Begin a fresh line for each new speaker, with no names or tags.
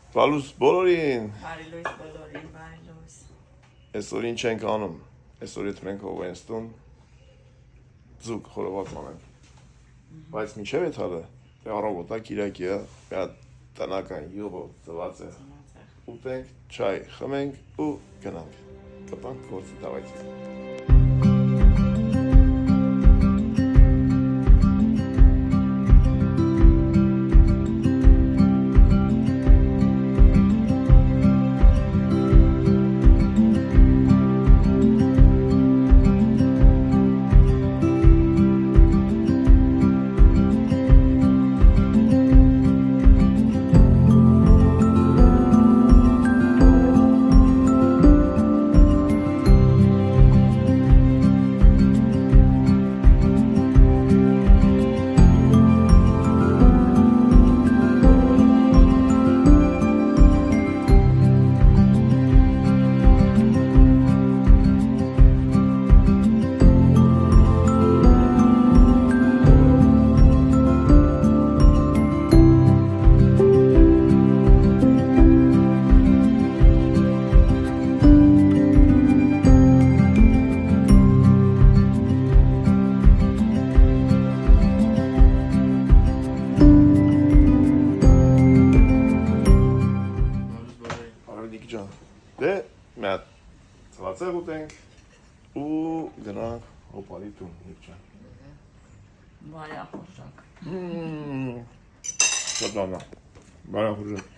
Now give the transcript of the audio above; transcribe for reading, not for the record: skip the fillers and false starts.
Բալուս բոլորին։
Բարի լույս բոլորին, բարի լույս։
Այսօր ինչ ենք անում։ Այսօր եթե մենք Հովենստուն ձուկ խորոված անենք։ Բայց միջև է թալը, դե առավոտա Կիրակի է, մի հատ տնական յուղով ծված է։ Ուտենք, չայ խմենք ու գնանք։ Կտանք գործի давайте։ Դե մի հատ ծվածեղ ուտենք ու գնանք հոպարի տուն, հիրջան։
Բարյախորժակ։
Շատ լավն է, բարյախորժակ։